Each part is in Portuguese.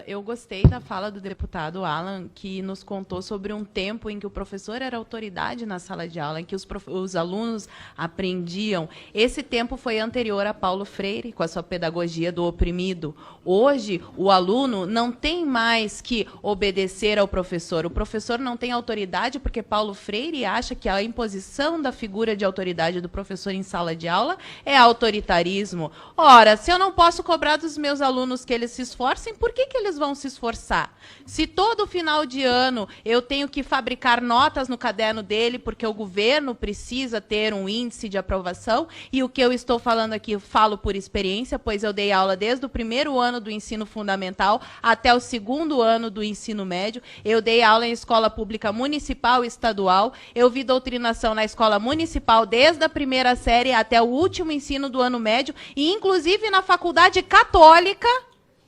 Eu gostei da fala do deputado Alan, que nos contou sobre um tempo em que o professor era autoridade na sala de aula, em que os alunos aprendiam. Esse tempo foi anterior a Paulo Freire, com a sua pedagogia do oprimido. Hoje, o aluno não tem mais que obedecer ao professor. O professor não tem autoridade porque Paulo Freire acha que a imposição da figura de autoridade do professor em sala de aula é autoritarismo. Ora, se eu não posso cobrar dos meus alunos que eles se esforcem, por que eles vão se esforçar? Se todo final de ano eu tenho que fabricar notas no caderno dele, porque o governo precisa ter um índice de aprovação, e o que eu estou falando aqui, eu falo por experiência, pois eu dei aula desde o primeiro ano do ensino fundamental até o segundo ano do ensino médio. Eu dei aula em escola pública municipal e estadual. Eu vi doutrinação na escola municipal desde a primeira série até o último ensino do ano médio, e inclusive na faculdade católica.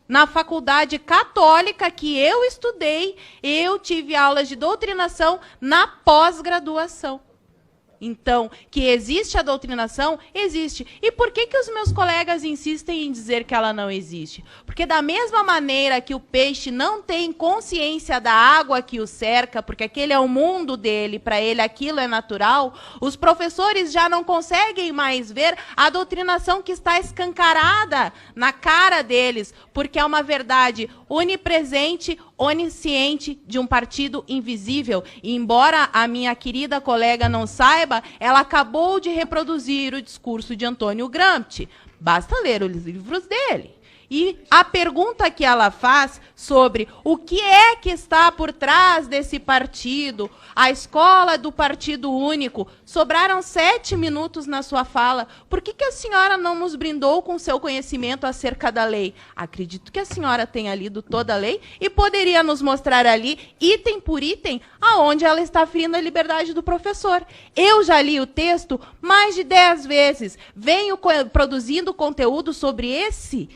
Na faculdade católica que eu estudei, eu tive aulas de doutrinação na pós-graduação. Então, que existe a doutrinação, existe. E por que os meus colegas insistem em dizer que ela não existe? Porque da mesma maneira que o peixe não tem consciência da água que o cerca, porque aquele é o mundo dele, para ele aquilo é natural, os professores já não conseguem mais ver a doutrinação que está escancarada na cara deles, porque é uma verdade onipresente, onisciente de um partido invisível. E embora a minha querida colega não saiba, ela acabou de reproduzir o discurso de Antônio Gramsci. Basta ler os livros dele. E a pergunta que ela faz sobre o que é que está por trás desse partido, a escola do Partido Único, sobraram 7 minutos na sua fala. Por que a senhora não nos brindou com seu conhecimento acerca da lei? Acredito que a senhora tenha lido toda a lei e poderia nos mostrar ali, item por item, aonde ela está ferindo a liberdade do professor. Eu já li o texto mais de 10 vezes. Venho produzindo conteúdo sobre esse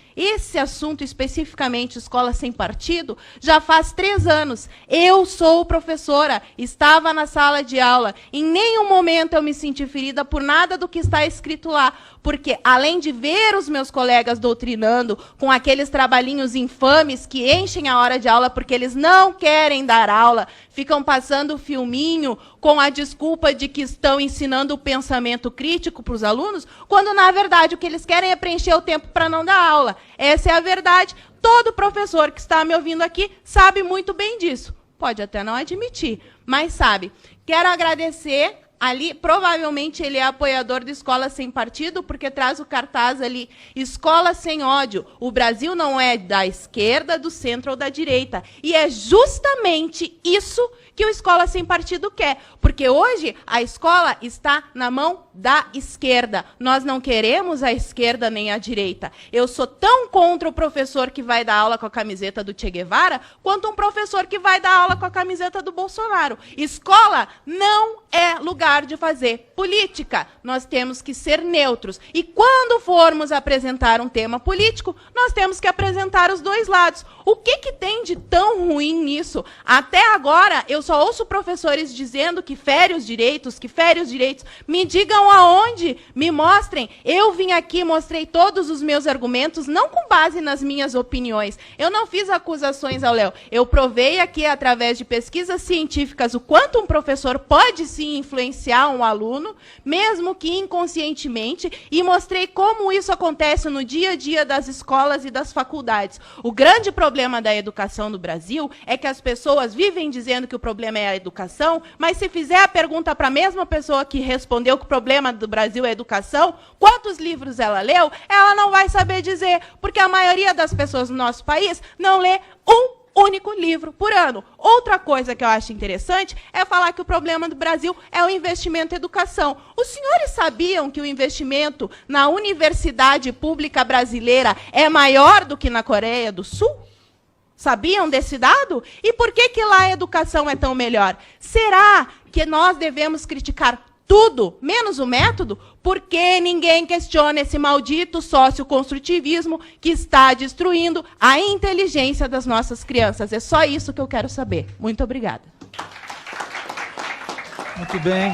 assunto, especificamente escola sem partido, já faz 3 anos. Eu sou professora, estava na sala de aula. Em nenhum momento eu me senti ferida por nada do que está escrito lá. Porque, além de ver os meus colegas doutrinando com aqueles trabalhinhos infames que enchem a hora de aula porque eles não querem dar aula, ficam passando o filminho com a desculpa de que estão ensinando o pensamento crítico para os alunos, quando, na verdade, o que eles querem é preencher o tempo para não dar aula. Essa é a verdade. Todo professor que está me ouvindo aqui sabe muito bem disso. Pode até não admitir, mas sabe. Quero agradecer. Ali, provavelmente, ele é apoiador de Escola Sem Partido, porque traz o cartaz ali, Escola Sem Ódio. O Brasil não é da esquerda, do centro ou da direita. E é justamente isso que o Escola Sem Partido quer. Porque hoje a escola está na mão da esquerda. Nós não queremos a esquerda nem a direita. Eu sou tão contra o professor que vai dar aula com a camiseta do Che Guevara, quanto um professor que vai dar aula com a camiseta do Bolsonaro. Escola não é lugar de fazer política. Nós temos que ser neutros. E quando formos apresentar um tema político, nós temos que apresentar os dois lados. O que tem de tão ruim nisso? Até agora, eu só ouço professores dizendo que fere os direitos, que fere os direitos. Me digam aonde, me mostrem. Eu vim aqui, mostrei todos os meus argumentos, não com base nas minhas opiniões. Eu não fiz acusações ao Léo. Eu provei aqui, através de pesquisas científicas, o quanto um professor pode sim influenciar um aluno, mesmo que inconscientemente, e mostrei como isso acontece no dia a dia das escolas e das faculdades. O grande problema da educação no Brasil é que as pessoas vivem dizendo que o problema é a educação, mas se fizer a pergunta para a mesma pessoa que respondeu que o problema do Brasil é a educação, quantos livros ela leu, ela não vai saber dizer, porque a maioria das pessoas no nosso país não lê um único livro por ano. Outra coisa que eu acho interessante é falar que o problema do Brasil é o investimento em educação. Os senhores sabiam que o investimento na universidade pública brasileira é maior do que na Coreia do Sul? Sabiam desse dado? E por que lá a educação é tão melhor? Será que nós devemos criticar tudo, menos o método? Porque ninguém questiona esse maldito socioconstrutivismo que está destruindo a inteligência das nossas crianças. É só isso que eu quero saber. Muito obrigada. Muito bem.